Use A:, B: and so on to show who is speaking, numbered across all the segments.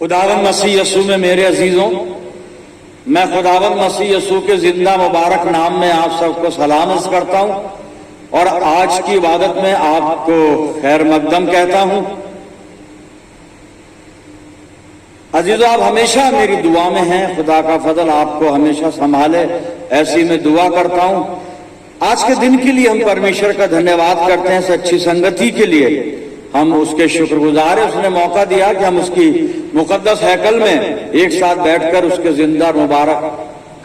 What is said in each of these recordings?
A: खुदावंद मसीह यसू में मेरे अजीजों, मैं खुदावंद मसीह यसू के जिंदा मुबारक नाम में आप सबको सलाम अर्ज करता हूं और आज की इबादत में आपको खैर मकदम कहता हूं। अजीजों, आप हमेशा मेरी दुआ में हैं। खुदा का फजल आपको हमेशा संभाले, ऐसी मैं दुआ करता हूं। आज के दिन के लिए हम परमेश्वर का धन्यवाद करते हैं, इस अच्छी संगति के लिए हम उसके शुक्रगुजार हैं। उसने मौका दिया कि हम उसकी मुकद्दस हैकल में एक साथ बैठकर उसके जिंदा मुबारक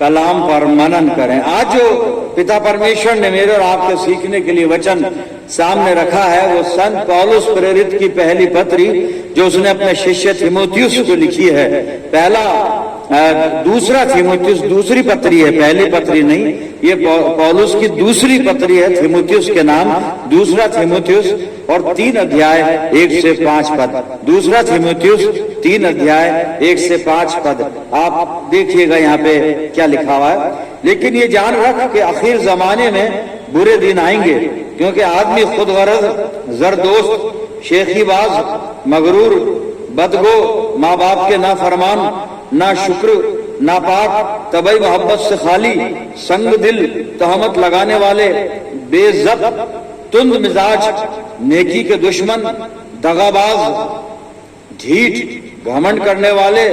A: कलाम पर मनन करें। आज जो पिता परमेश्वर ने मेरे और आपके सीखने के लिए वचन सामने रखा है, वो संत पौलुस प्रेरित की पहली पत्री जो उसने अपने शिष्य थिमोथियुस को लिखी है। दूसरा थिमोथियुस दूसरी पत्री है, पहली पत्री नहीं। ये पौलुस की दूसरी पत्री है थिमोथियुस के नाम, दूसरा थिमोथियुस, और 3 अध्याय 1 से 5 पद। दूसरा थिमोथियुस 3 अध्याय 1 से 5 पद। आप देखिएगा यहाँ पे क्या लिखा हुआ है। लेकिन ये जान रख कि आखिर जमाने में बुरे दिन आएंगे, क्योंकि आदमी खुद गरज, जरदोस्त, शेखीबाज, मगरूर, बदगो, माँ बाप के ना फरमान, ना शुक्र, ना पाक, तबई मोहब्बत से खाली, संग दिल, तहमत लगाने वाले, बेइज्जत, तुंद मिजाज, नेकी के दुश्मन, दगाबाज, ढीठ, घमंड करने वाले,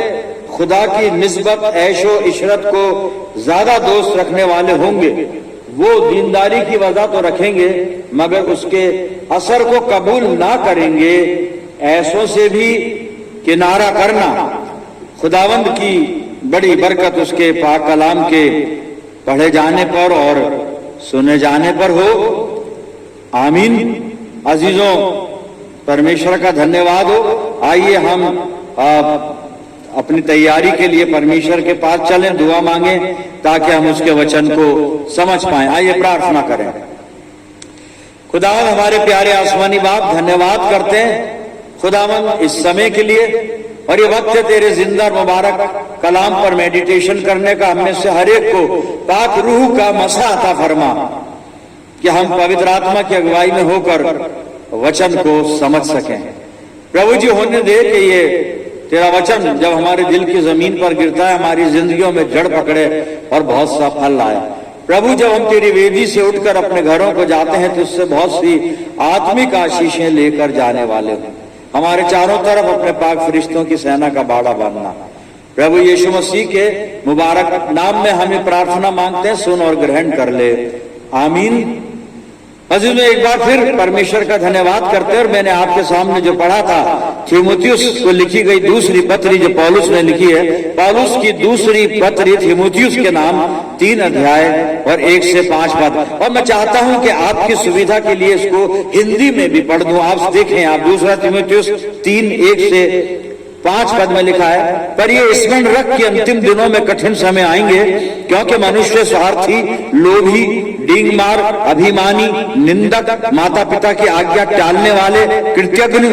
A: खुदा की निस्बत ऐशो इशरत को ज्यादा दोस्त रखने वाले होंगे। वो दीनदारी की वजह तो रखेंगे मगर उसके असर को कबूल ना करेंगे। ऐसों से भी किनारा करना। खुदावंद की बड़ी बरकत उसके पाक कलाम के पढ़े जाने पर और सुने जाने पर हो, आमीन। अजीजों, परमेश्वर का धन्यवाद हो। आइए हम अपनी तैयारी के लिए परमेश्वर के पास चलें, दुआ मांगे ताकि हम उसके वचन को समझ पाएं। आइए प्रार्थना करें। खुदावंद हमारे प्यारे आसमानी बाप, धन्यवाद करते हैं खुदावंद इस समय के लिए, और ये वक्त है तेरे जिंदा मुबारक कलाम पर मेडिटेशन करने का। हमने से हर एक को पाक रूह का मसा अता फरमा कि हम पवित्र आत्मा की अगुवाई में होकर वचन को समझ सकें। प्रभु जी, होने दे कि ये तेरा वचन जब हमारे दिल की जमीन पर गिरता है, हमारी जिंदगियों में जड़ पकड़े और बहुत सा फल लाए। प्रभु, जब हम तेरी वेदी से उठकर अपने घरों को जाते हैं तो उससे बहुत सी आत्मिक आशीषें लेकर जाने वाले हो। हमारे चारों तरफ अपने पाक फरिश्तों की सेना का बाड़ा बांधना। प्रभु यीशु मसीह के मुबारक नाम में हमें प्रार्थना मांगते हैं, सुन और ग्रहण कर ले, आमीन। अजीजों, एक बार फिर परमेश्वर का धन्यवाद करते हैं। और मैंने आपके सामने जो पढ़ा था थिमोथियुस को लिखी गई दूसरी पत्री जो पौलुस ने लिखी है, पौलुस की दूसरी पत्री थिमोथियुस के नाम 3 अध्याय और 1 से 5 पद। और मैं चाहता हूं कि आपकी सुविधा के लिए इसको हिंदी में भी पढ़ दूं। आप देखें, आप दूसरा थिमोथियुस 3 1 से 5 पद में लिखा है, पर ये स्मरण रख कि अंतिम दिनों में कठिन समय आएंगे, क्योंकि मनुष्य स्वार्थी, लोभी, डींगमार, अभिमानी, निंदक, माता पिता की आज्ञा टालने वाले, कृतज्ञ,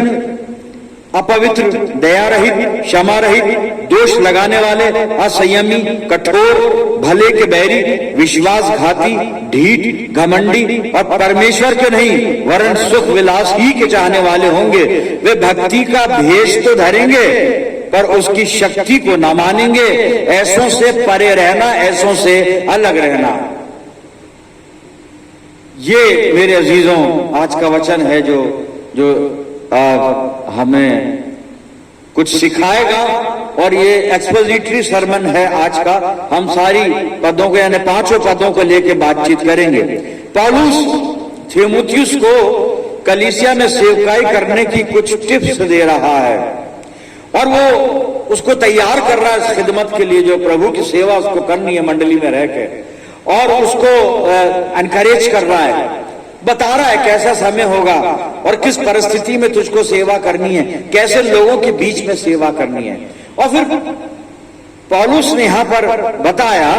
A: अपवित्र, दया रहित, क्षमा रहित, दोष लगाने वाले, असंयमी, कठोर, भले के बैरी, विश्वासघाती, ढीठ, घमंडी और परमेश्वर के नहीं वरन सुख विलास ही के चाहने वाले होंगे। वे भक्ति का भेष तो धरेंगे पर उसकी शक्ति को न मानेंगे। ऐसों से परे रहना, ऐसों से अलग रहना। ये मेरे अजीजों आज का वचन है जो हमें कुछ सिखाएगा, और ये एक्सपोजिटरी सरमन है आज का। हम सारी पदों को यानी 5 पदों को लेकर बातचीत करेंगे। पौलुस थिमोथियुस को कलीसिया में सेवकाई करने की कुछ टिप्स दे रहा है और वो उसको तैयार कर रहा है इस खिदमत के लिए जो प्रभु की सेवा उसको करनी है मंडली में रह के, और उसको एनकरेज कर रहा है, बता रहा है कैसा समय होगा और किस परिस्थिति में तुझको सेवा करनी है, कैसे लोगों के बीच में सेवा करनी है। और फिर पौलुस ने यहां पर बताया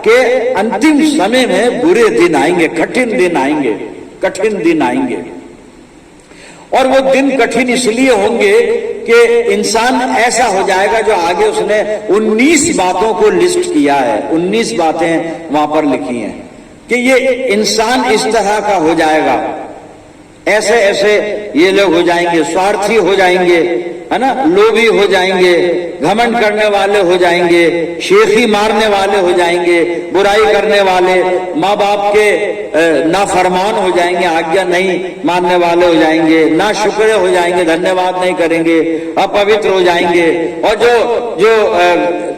A: कि अंतिम समय में बुरे दिन आएंगे, कठिन दिन आएंगे, कठिन दिन आएंगे। और वो दिन कठिन इसलिए होंगे कि इंसान ऐसा हो जाएगा, जो आगे उसने 19 बातों को लिस्ट किया है, 19 बातें वहां पर लिखी हैं कि ये इंसान इस तरह का हो जाएगा, ऐसे ऐसे ये लोग हो जाएंगे, स्वार्थी हो जाएंगे, है ना, लोभी हो जाएंगे, घमंड करने वाले हो जाएंगे, शेखी मारने वाले हो जाएंगे, बुराई करने वाले, माँ बाप के नाफरमान हो जाएंगे, आज्ञा नहीं मानने वाले हो जाएंगे, ना शुक्र हो जाएंगे, धन्यवाद नहीं करेंगे, अपवित्र हो जाएंगे। और जो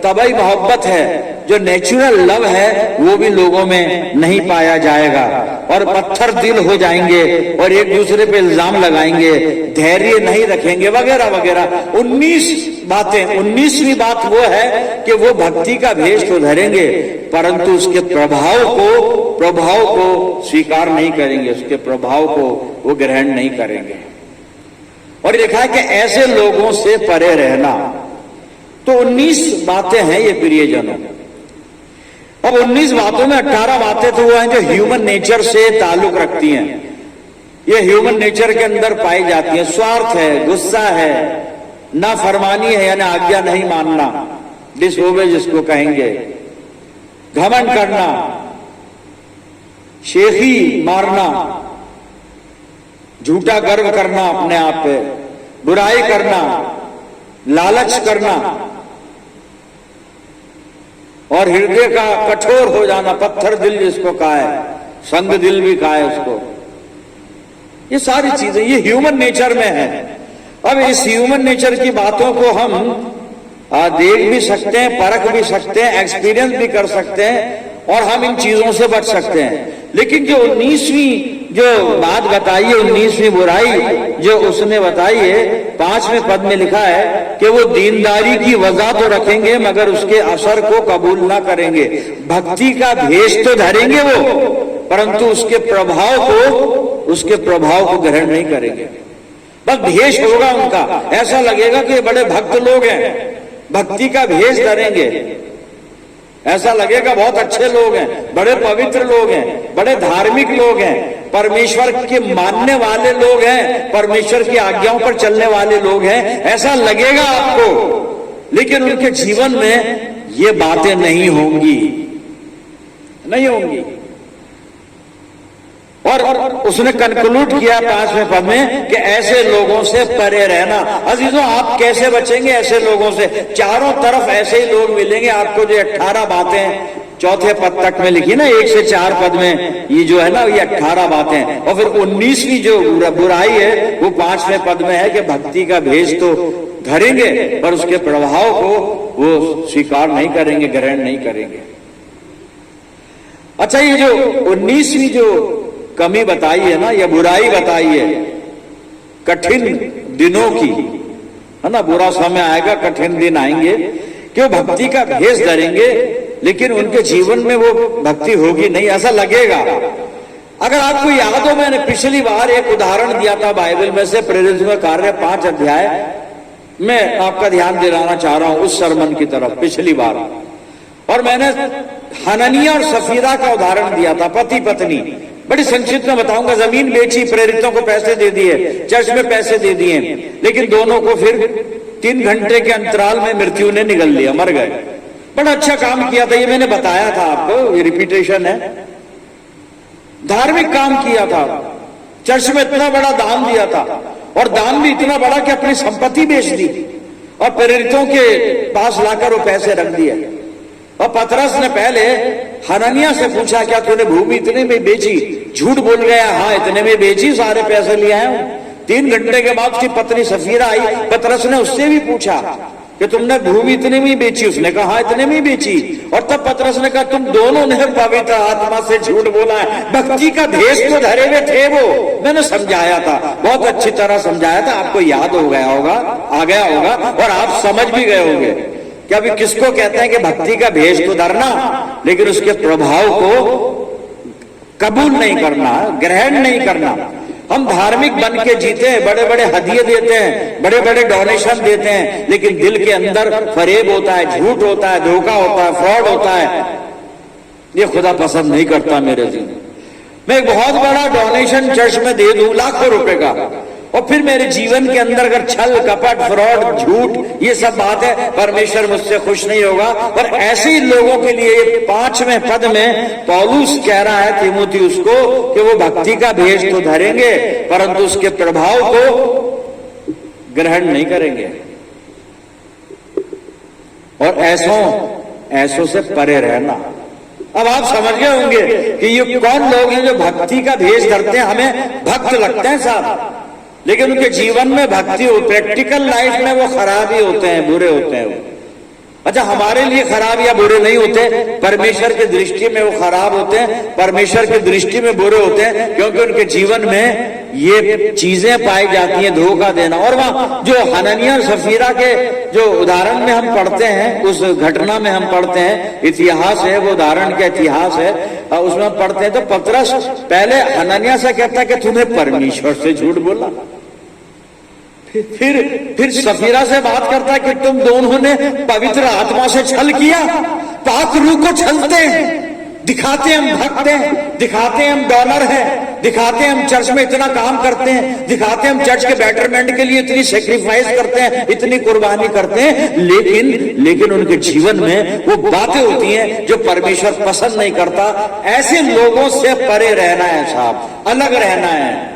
A: तबाही मोहब्बत है, जो नेचुरल लव है, वो भी लोगों में नहीं पाया जाएगा। और पत्थर दिल हो जाएंगे और एक दूसरे पे इल्जाम लगाएंगे, धैर्य नहीं रखेंगे, वगैरह वगैरह 19 बातें। 19वीं बात वो है कि वो भक्ति का भेष तो धरेंगे, परंतु उसके प्रभाव को स्वीकार नहीं करेंगे, उसके प्रभाव को वो ग्रहण नहीं करेंगे। और लिखा है कि ऐसे लोगों से परे रहना। तो 19 बातें हैं ये प्रियजनों। अब 19 बातों में 18 बातें तो वो हैं जो ह्यूमन नेचर से ताल्लुक रखती हैं। ये ह्यूमन नेचर के अंदर पाई जाती है। स्वार्थ है, गुस्सा है, नाफरमानी है यानी आज्ञा नहीं मानना, डिसओबे जिसको कहेंगे, घमंड करना, शेखी मारना, झूठा गर्व करना अपने आप पे, बुराई करना, लालच करना और हृदय का कठोर हो जाना, पत्थर दिल जिसको कहा है, संग दिल भी कहा है उसको। ये सारी चीजें ये ह्यूमन नेचर में है। अब इस ह्यूमन नेचर की बातों को हम देख भी सकते हैं, परख भी सकते हैं, एक्सपीरियंस भी कर सकते हैं और हम इन चीजों से बच सकते हैं। लेकिन जो 19वीं जो बात बताई है, 19वीं बुराई जो उसने बताई है, 5वें पद में लिखा है कि वो दीनदारी की वजह तो रखेंगे मगर उसके असर को कबूल ना करेंगे। भक्ति का भेष तो धरेंगे वो, परंतु उसके प्रभाव को ग्रहण नहीं करेंगे। बस भेष होगा उनका, ऐसा लगेगा कि बड़े भक्त लोग हैं, भक्ति का भेष धरेंगे, ऐसा लगेगा बहुत अच्छे लोग हैं, बड़े पवित्र लोग हैं, बड़े धार्मिक लोग हैं, परमेश्वर के मानने वाले लोग हैं, परमेश्वर की आज्ञाओं पर चलने वाले लोग हैं, ऐसा लगेगा आपको। लेकिन उनके जीवन में ये बातें नहीं होंगी। और उसने कंक्लूड किया 5वें पद में कि ऐसे लोगों से परे रहना। अजीजों, आप कैसे बचेंगे ऐसे लोगों से? चारों तरफ ऐसे ही लोग मिलेंगे आपको। जो 18 बातें 4थे पद तक में लिखी ना, 1 से 4 पद में, ये जो है ना, ये 18 बातें। और फिर 19वीं जो बुराई है वो 5वें पद में है कि भक्ति का भेष तो धरेंगे पर उसके प्रभाव को वो स्वीकार नहीं करेंगे, ग्रहण नहीं करेंगे। अच्छा, ये जो 19वीं जो कमी बताई है ना, यह बुराई बताई है कठिन दिनों की, है ना, बुरा समय आएगा, कठिन दिन आएंगे कि वो भक्ति का भेष धरेंगे लेकिन उनके जीवन में वो भक्ति होगी नहीं, ऐसा लगेगा। अगर आपको याद हो, मैंने पिछली बार एक उदाहरण दिया था बाइबल में से, प्रेरितों का कार्य 5 अध्याय। मैं आपका ध्यान दिलाना चाह रहा हूं उस सरमन की तरफ पिछली बार। और मैंने हननिया और सफीरा का उदाहरण दिया था, पति पत्नी। बड़ी संक्षिप्त में बताऊंगा। जमीन बेची, प्रेरितों को पैसे दे दिए, चर्च में पैसे दे दिए, लेकिन दोनों को फिर 3 घंटे के अंतराल में मृत्यु ने निगल लिया, मर गए। बड़ा अच्छा काम किया था, ये मैंने बताया था आपको, ये रिपीटेशन है। धार्मिक काम किया था, चर्च में इतना बड़ा दान दिया था, और दान भी इतना बड़ा कि अपनी संपत्ति बेच दी और प्रेरितों के पास लाकर वो पैसे रख दिए। और पतरस ने पहले हननिया से पूछा, क्या तूने भूमि इतने में बेची? झूठ बोल गया, हाँ इतने में बेची, सारे पैसे लिए आया हूं। 3 घंटे के बाद उसकी पत्नी सफीरा आई, पतरस ने उससे भी पूछा कि तुमने भूमि इतने में बेची? उसने कहा हाँ इतने में बेची। और तब पतरस ने कहा, तुम दोनों ने पवित्र आत्मा से झूठ बोला है, भक्ति का भेष तो धरे हुए थे वो। मैंने समझाया था, बहुत अच्छी तरह समझाया था, आपको याद हो गया होगा, आ गया होगा, और आप समझ भी गए होंगे कि अभी किसको कहते हैं कि भक्ति का भेष तो धरना लेकिन उसके प्रभाव को कबूल नहीं करना, ग्रहण नहीं करना। हम धार्मिक बन के जीते हैं, बड़े बड़े हदिये देते हैं, बड़े बड़े डोनेशन देते हैं, लेकिन दिल के अंदर फरेब होता है, झूठ होता है, धोखा होता है, फ्रॉड होता है। ये खुदा पसंद नहीं करता मेरे जीवन। मैं एक बहुत बड़ा डोनेशन चर्च में दे दूं लाखों रुपए का, और फिर मेरे जीवन के अंदर अगर छल कपट फ्रॉड झूठ ये सब बात है, परमेश्वर मुझसे खुश नहीं होगा। और ऐसे ही लोगों के लिए 5वें पद में पौलुस कह रहा है तीमुथियुस को कि वो भक्ति का भेष तो धरेंगे परंतु उसके प्रभाव को ग्रहण नहीं करेंगे। और ऐसों से परे रहना। अब आप समझ गए होंगे कि ये कौन लोग हैं जो भक्ति का भेष धरते हैं, हमें भक्त लगते हैं साहब, लेकिन उनके जीवन में भक्ति हो, प्रैक्टिकल लाइफ में वो खराब ही होते हैं, बुरे होते हैं वो। अच्छा, हमारे लिए खराब या बुरे नहीं होते, परमेश्वर की दृष्टि में वो खराब होते हैं, परमेश्वर की दृष्टि में बुरे होते हैं, क्योंकि उनके जीवन में ये चीजें पाई जाती हैं, धोखा देना। और वहां जो हननिया और सफीरा के जो उदाहरण में हम पढ़ते हैं, उस घटना में हम पढ़ते हैं, इतिहास है वो, उदाहरण का इतिहास है, उसमें पढ़ते हैं तो पतरस पहले हननिया से कहता है कि तूने परमेश्वर से झूठ बोला, फिर सफीरा से बात करता है कि तुम दोनों ने पवित्र आत्मा से छल किया। पाक रूह को छलते हैं, दिखाते हम भक्त हैं, दिखाते हम डॉलर हैं, दिखाते हम चर्च में इतना काम करते हैं, दिखाते हम चर्च के बेटरमेंट के लिए इतनी सेक्रीफाइस करते हैं, इतनी कुर्बानी करते हैं, लेकिन उनके जीवन में वो बातें होती हैं जो परमेश्वर पसंद नहीं करता। ऐसे लोगों से परे रहना है साहब, अलग रहना है।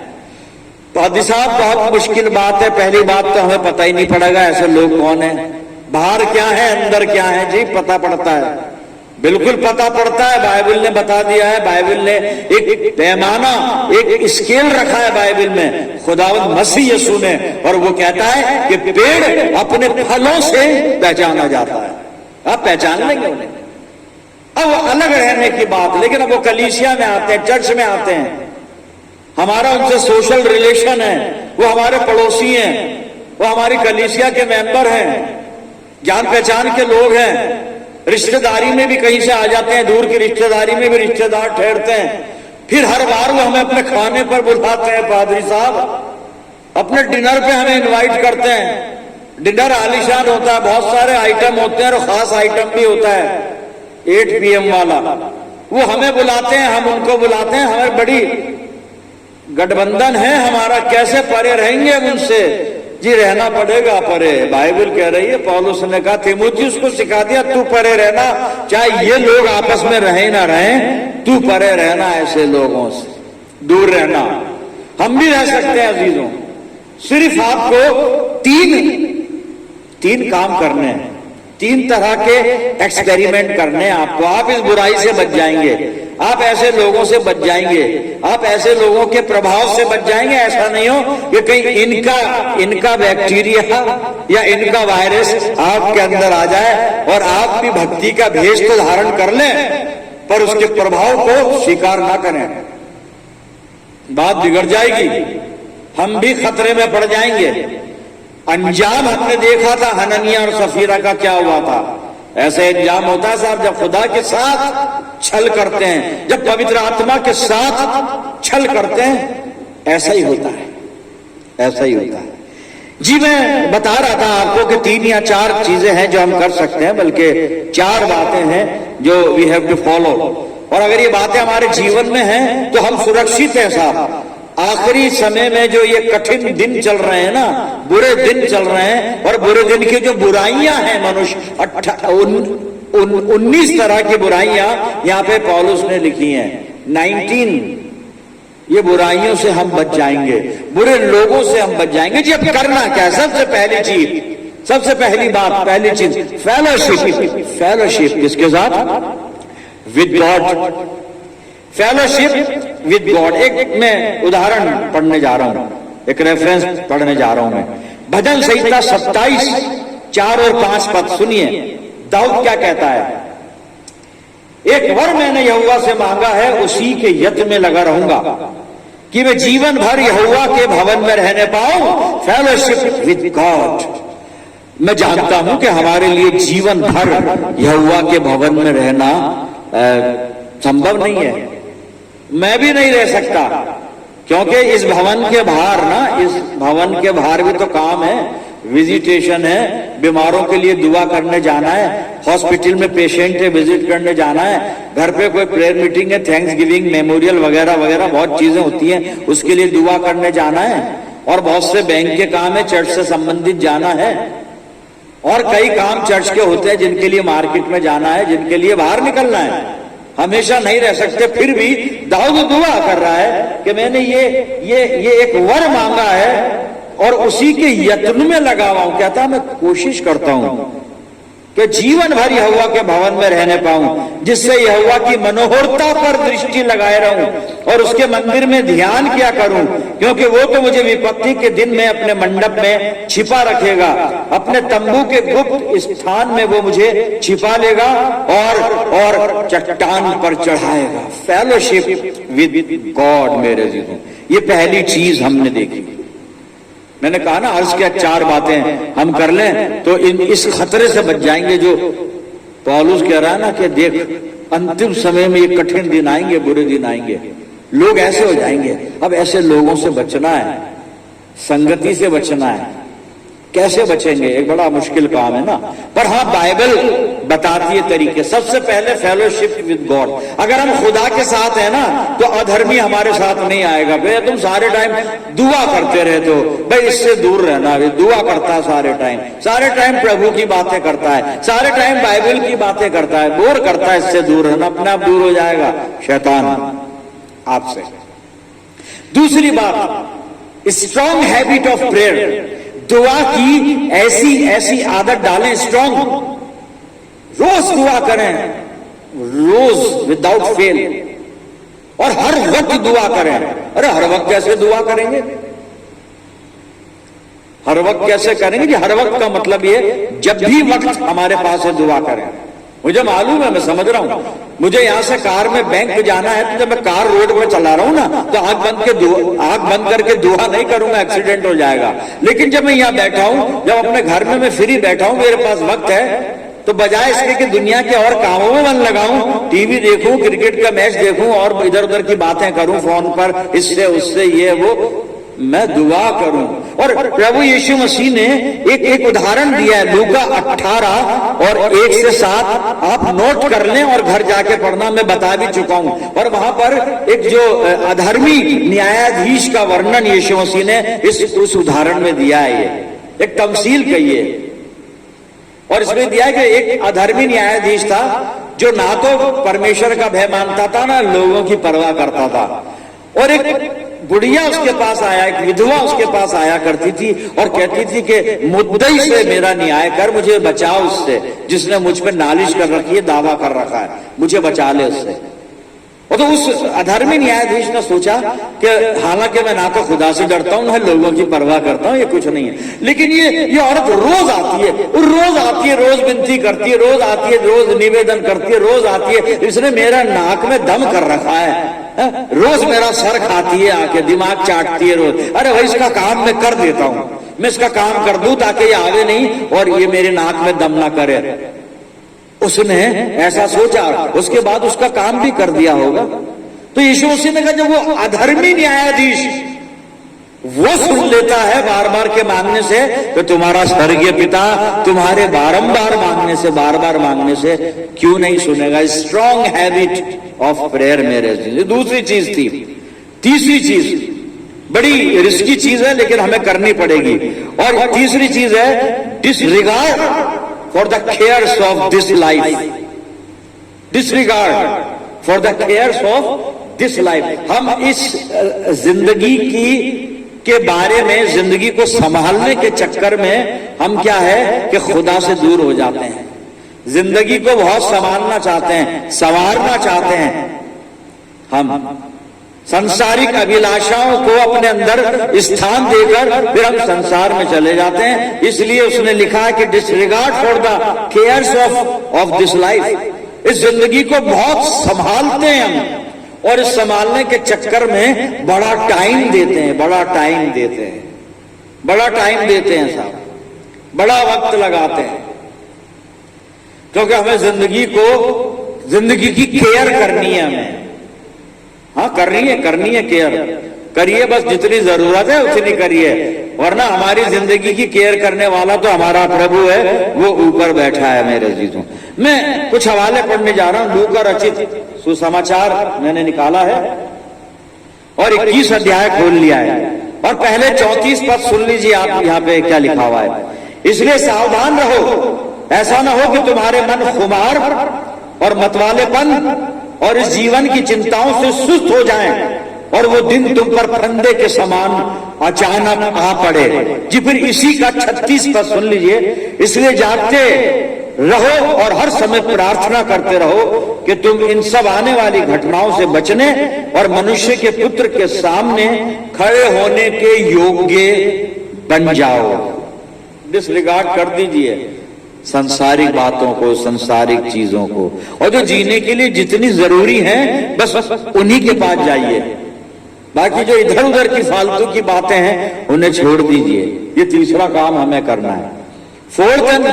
A: तो हाजी साहब बहुत मुश्किल बात है। पहली बात तो हमें पता ही नहीं पड़ेगा ऐसे लोग कौन है, बाहर क्या है अंदर क्या है। जी पता पड़ता है, बिल्कुल पता पड़ता है। बाइबल ने बता दिया है, बाइबल ने एक पैमाना, एक स्केल रखा है बाइबल में, खुदावंद मसीह यीशु ने, और वो कहता है कि पेड़ अपने फलों से पहचाना जाता है। आप पहचान लेंगे उन्हें। अब अलग रहने की बात, लेकिन अब वो कलीसिया में आते हैं, चर्च में आते हैं, हमारा उनसे सोशल रिलेशन है, वो हमारे पड़ोसी हैं, वो हमारी कलीसिया के मेंबर हैं, जान पहचान के लोग हैं, रिश्तेदारी में भी कहीं से आ जाते हैं, दूर की रिश्तेदारी में भी रिश्तेदार ठहरते हैं। फिर हर बार वो हमें अपने खाने पर बुलाते हैं, पादरी साहब अपने डिनर पे हमें इनवाइट करते हैं। डिनर आलीशान होता है, बहुत सारे आइटम होते हैं और खास आइटम भी होता है 8 PM वाला। वो हमें बुलाते हैं, हम उनको बुलाते हैं। हमें बड़ी गठबंधन है हमारा, कैसे परे रहेंगे उनसे? जी रहना पड़ेगा परे। बाइबल कह रही है, पौलुस ने कहा तीमुथियुस को सिखा दिया, तू परे रहना, चाहे ये लोग आपस में रहे ना रहे, तू परे रहना, ऐसे लोगों से दूर रहना। हम भी रह सकते हैं अजीजों, सिर्फ आपको तीन काम करने हैं, 3 तरह के एक्सपेरिमेंट करने हैं आपको। आप इस बुराई से बच जाएंगे, आप ऐसे लोगों से बच जाएंगे, आप ऐसे लोगों के प्रभाव से बच जाएंगे। ऐसा नहीं हो कि कहीं इनका बैक्टीरिया या इनका वायरस आपके अंदर आ जाए और आप भी भक्ति का भेष तो धारण कर लें, पर उसके प्रभाव को स्वीकार ना करें, बात बिगड़ जाएगी, हम भी खतरे में पड़ जाएंगे। अंजाम हमने देखा था हननिया और सफीरा का, क्या हुआ था। ऐसा अंजाम होता है साहब जब खुदा के साथ छल करते हैं, जब पवित्र आत्मा के साथ छल करते हैं, ऐसा ही होता है, ऐसा ही होता है। जी मैं बता रहा था आपको कि 3 या 4 चीजें हैं जो हम कर सकते हैं, बल्कि 4 बातें हैं जो वी हैव टू फॉलो। और अगर ये बातें हमारे जीवन में हैं तो हम सुरक्षित हैं साहब। आखिरी समय में जो ये कठिन दिन चल रहे हैं ना, बुरे दिन चल रहे हैं, और बुरे दिन की जो बुराइयां हैं मनुष्य, 19 तरह की बुराइयां यहाँ पे पौलुस ने लिखी हैं। 19 ये बुराइयों से हम बच जाएंगे, बुरे लोगों से हम बच जाएंगे। जी अब करना क्या है? सबसे पहली चीज, सबसे पहली बात, पहली चीज फेलोशिप। फेलोशिप किसके साथ? With God. Fellowship with God. एक मैं उदाहरण पढ़ने जा रहा हूं, एक रेफरेंस पढ़ने जा रहा हूं मैं। भजन संहिता 27 4 और 5 पद सुनिए। दाऊद क्या कहता है? एक वर मैंने यहोवा से मांगा है, उसी के यत्न में लगा रहूंगा कि मैं जीवन भर यहोवा के भवन में रहने पाऊं। Fellowship with God. मैं जानता हूं कि हमारे लिए जीवन भर यहोवा के भवन में रहना संभव नहीं है, मैं भी नहीं रह सकता, क्योंकि इस भवन के बाहर ना, इस भवन के बाहर भी तो काम है, विजिटेशन है, बीमारों के लिए दुआ करने जाना है, हॉस्पिटल में पेशेंट है विजिट करने जाना है, घर पे कोई प्रेयर मीटिंग है, थैंक्स गिविंग मेमोरियल वगैरह वगैरह बहुत चीजें होती हैं, उसके लिए दुआ करने जाना है। और बहुत से बैंक के काम है, चर्च से संबंधित जाना है, और कई काम चर्च के होते हैं जिनके लिए मार्केट में जाना है, जिनके लिए बाहर निकलना है। हमेशा नहीं रह सकते। फिर भी दाऊद दुआ कर रहा है कि मैंने ये एक वर मांगा है और उसी के यत्न में लगा हुआ हूं। कहता मैं कोशिश करता हूं कि जीवन भर यहोवा के भवन में रहने पाऊं, जिससे यहोवा की मनोहरता पर दृष्टि लगाए रहूं और उसके मंदिर में ध्यान किया करूं, क्योंकि वो तो मुझे विपत्ति के दिन में अपने मंडप में छिपा रखेगा, अपने तंबू के गुप्त स्थान में वो मुझे छिपा लेगा और चट्टान पर चढ़ाएगा। फेलोशिप विद गॉड मेरे जीवन, ये पहली चीज हमने देखी। मैंने कहा ना अर्ज के 4 बातें हम कर लें तो इस खतरे से बच जाएंगे जो पौलुस कह रहा है ना कि देख अंतिम समय में ये कठिन दिन आएंगे, बुरे दिन आएंगे, लोग ऐसे हो जाएंगे। अब ऐसे लोगों से बचना है, संगति से बचना है। कैसे बचेंगे? एक बड़ा मुश्किल काम है ना, पर हाँ बाइबल बताती है तरीके। सबसे पहले फेलोशिप विद गॉड। अगर हम खुदा के साथ है ना तो अधर्मी हमारे साथ नहीं आएगा। भैया तुम सारे टाइम दुआ करते रहते हो, भाई इससे दूर रहना। दुआ करता है सारे टाइम प्रभु की बातें करता है, सारे टाइम बाइबल की बातें करता है, बोर करता है, इससे दूर रहना, अपने आप दूर हो जाएगा शैतान आपसे। दूसरी बात, स्ट्रॉन्ग हैबिट ऑफ प्रेयर। दुआ की ऐसी आदत डालें, स्ट्रॉन्ग, रोज दुआ करें, रोज विदाउट फेल, और हर वक्त दुआ करें। अरे हर वक्त कैसे दुआ करेंगे? हर वक्त कैसे करेंगे कि हर वक्त का मतलब ये जब भी वक्त हमारे पास है दुआ करें। मुझे मालूम है, मैं समझ रहा हूं, मुझे यहां से कार में बैंक जाना है तो जब मैं कार रोड पर चला रहा हूं ना तो आंख बंद करके दुआ नहीं करूंगा, एक्सीडेंट हो जाएगा। लेकिन जब मैं यहां बैठा हूं, जब अपने घर में मैं फ्री बैठा हूं, मेरे पास वक्त है, तो बजाय इसके कि दुनिया के और कामों में मन लगाऊं, टीवी देखूं, क्रिकेट का मैच देखूं और इधर उधर की बातें करूं फोन पर, इससे उससे ये वो, मैं दुआ करूं। और प्रभु यीशु मसीह ने एक उदाहरण दिया है, लूका 18 और 1 से 7 आप नोट कर लें और घर जाके पढ़ना, मैं बता भी चुका हूं। और वहां पर एक जो अधर्मी न्यायाधीश का वर्णन यीशु मसीह ने उस उदाहरण में दिया है। ये एक तमसील कहिए, और इसमें दिया है कि एक अधर्मी न्यायाधीश था जो ना तो परमेश्वर का भय मानता था ना लोगों की परवाह करता था। और एक बुढ़िया उसके पास आया, एक विधवा उसके पास आया करती थी और कहती थी कि मुद्दई से मेरा न्याय कर, मुझे बचाओ उससे जिसने मुझ पर नालिश कर रखी है, दावा कर रखा है, मुझे बचा ले उससे। और तो उस अधर्मी न्यायाधीश ने सोचा कि हालांकि मैं ना तो खुदा से डरता हूं ना लोगों की परवाह करता हूं, ये कुछ नहीं है, लेकिन ये औरत रोज आती है, रोज विनती करती है, रोज आती है, रोज निवेदन करती है, रोज आती है, इसने मेरा नाक में दम कर रखा है, रोज मेरा सर खाती है आके, दिमाग चाटती है रोज। अरे भाई इसका काम मैं कर देता हूं, मैं इसका काम कर दूं ताकि ये आवे नहीं और ये मेरे नाक में दम ना करे। उसने ऐसा सोचा, उसके बाद उसका काम भी कर दिया होगा। तो यीशु मसीह ने कहा जब वो अधर्मी न्यायाधीश वो सुन लेता है बार बार के मांगने से, तो तुम्हारा स्वर्गीय पिता तुम्हारे बारंबार मांगने से, बार बार मांगने से क्यों नहीं सुनेगा? स्ट्रॉन्ग हैबिट ऑफ प्रेयर मेरे। दूसरी चीज थी। तीसरी चीज बड़ी रिस्की चीज है लेकिन हमें करनी पड़ेगी, और तीसरी चीज है disregard for the cares of this life. Disregard for the cares of this life. हम इस जिंदगी के बारे में, जिंदगी को संभालने के चक्कर में हम क्या है कि खुदा से दूर हो जाते हैं। जिंदगी को बहुत संभालना चाहते हैं, संवारना चाहते हैं, हम संसारिक अभिलाषाओं को अपने अंदर स्थान देकर फिर हम संसार में चले जाते हैं। इसलिए उसने लिखा है कि disregard for the cares of this life. इस जिंदगी को बहुत संभालते हैं हम, और इस संभालने के चक्कर में बड़ा टाइम देते हैं साहब, बड़ा वक्त लगाते हैं, क्योंकि हमें जिंदगी की केयर करनी है हमें। हाँ करनी है केयर, करिए, बस जितनी जरूरत है उतनी करिए, वरना हमारी जिंदगी की केयर करने वाला तो हमारा प्रभु है, वो ऊपर बैठा है मेरे अजीजों। मैं कुछ हवाले पढ़ने जा रहा हूं। लूका रचित सुसमाचार मैंने निकाला है और 21 अध्याय खोल लिया है, और पहले 34 पद सुन लीजिए आप, यहाँ पे क्या लिखा हुआ है। इसलिए सावधान रहो, ऐसा ना हो कि तुम्हारे मन खुमार और मतवालेपन और इस जीवन की चिंताओं से सुस्त हो जाएं और वो दिन तुम पर फंदे के समान अचानक आ पड़े। जी फिर इसी का 36 पद सुन लीजिए। इसलिए जागते रहो और हर समय प्रार्थना करते रहो कि तुम इन सब आने वाली घटनाओं से बचने और मनुष्य के पुत्र के सामने खड़े होने के योग्य बन जाओ। डिसरिगार्ड कर दीजिए संसारिक बातों को, संसारिक चीजों को, और जो जीने के लिए जितनी जरूरी है बस उन्हीं के पास जाइए। बाकी जो इधर उधर की फालतू की बातें हैं उन्हें छोड़ दीजिए। ये तीसरा काम हमें करना है। फोर्थ एंड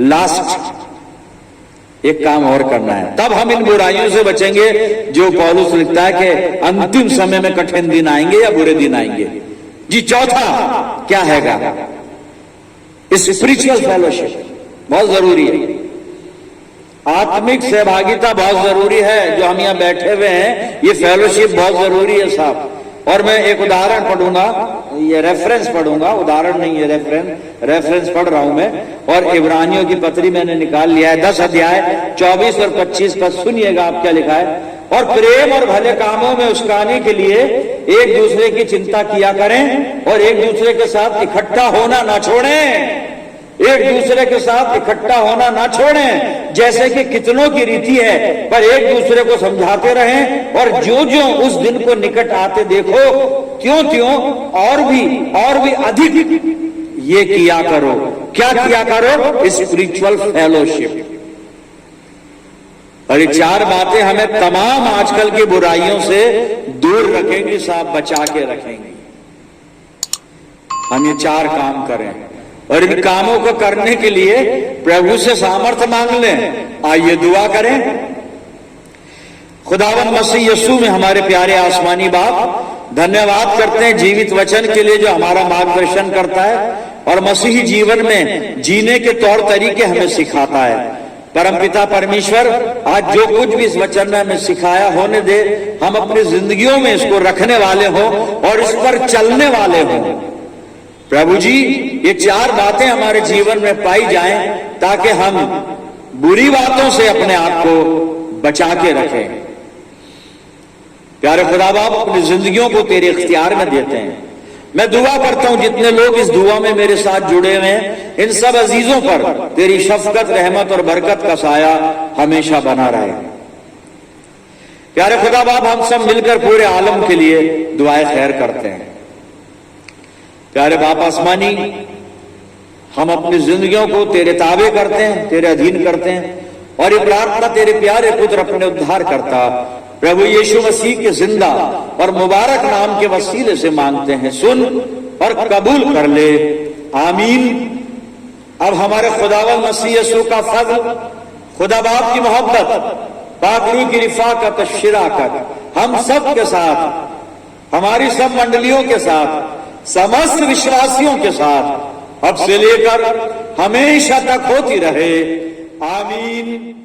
A: लास्ट एक काम और करना है, तब हम इन बुराइयों से बचेंगे जो पौलुस लिखता है कि अंतिम समय में कठिन दिन आएंगे या बुरे दिन आएंगे। जी चौथा क्या हैगा? स्पिरिचुअल फेलोशिप बहुत जरूरी है। आत्मिक सहभागिता बहुत जरूरी है। जो हम यहाँ बैठे हुए हैं, ये फेलोशिप बहुत जरूरी है साहब। और मैं एक उदाहरण पढ़ूंगा, ये रेफरेंस पढ़ूंगा, उदाहरण नहीं है, रेफरेंस पढ़ रहा हूं मैं। और इब्रानियों की पत्री मैंने निकाल लिया है, 10 अध्याय 24 और 25 पर सुनिएगा आप क्या लिखा है। और प्रेम और भले कामों में उस्काने के लिए एक दूसरे की चिंता किया करें और एक दूसरे के साथ इकट्ठा होना ना छोड़ें। एक दूसरे के साथ इकट्ठा होना ना छोड़ें, जैसे कि कितनों की रीति है, पर एक दूसरे को समझाते रहें। और जो जो उस दिन को निकट आते देखो, त्यों त्यों और भी अधिक ये किया करो। क्या किया करो? Spiritual fellowship. और ये 4 बातें हमें तमाम आजकल की बुराइयों से दूर रखेंगी साहब, बचा के रखेंगी। हम ये 4 काम करें और इन कामों को करने के लिए प्रभु से सामर्थ्य मांग लें। आइए दुआ करें। खुदावंद मसीह यीशु में हमारे प्यारे आसमानी बाप, धन्यवाद करते हैं जीवित वचन के लिए जो हमारा मार्गदर्शन करता है और मसीही जीवन में जीने के तौर तरीके हमें सिखाता है। परमपिता परमेश्वर, आज जो कुछ भी इस वचन में हमें सिखाया, होने दे हम अपनी जिंदगियों में इसको रखने वाले हों और इस पर चलने वाले हों। प्रभु जी, ये 4 बातें हमारे जीवन में पाई जाएं ताकि हम बुरी बातों से अपने आप को बचा के रखें। प्यारे खुदा बाप, अपनी जिंदगियों को तेरे इख्तियार में देते हैं। मैं दुआ करता हूं जितने लोग इस दुआ में मेरे साथ जुड़े हुए हैं, इन सब अजीजों पर तेरी शफकत, रहमत और बरकत का साया हमेशा बना रहे। प्यारे खुदा बाप, हम सब मिलकर पूरे आलम के लिए दुआएं खैर करते हैं। प्यारे बाप आसमानी, हम अपनी जिंदगियों को तेरे ताबे करते हैं, तेरे अधीन करते हैं और ये प्रार्थना तेरे प्यारे पुत्र अपने उद्धार करता प्रभु यीशु मसीह के जिंदा और मुबारक नाम के वसीले से मांगते हैं। सुन और कबूल कर ले, आमीन। अब हमारे खुदावंद मसीह यीशु का फज़्ल, खुदा बाप की मोहब्बत, पाक रूह की रिफ़ाक़त, शिराकत हम सब के साथ, हमारी सब मंडलियों के साथ, समस्त विश्वासियों के साथ अब से लेकर हमेशा तक होती रहे। आमीन।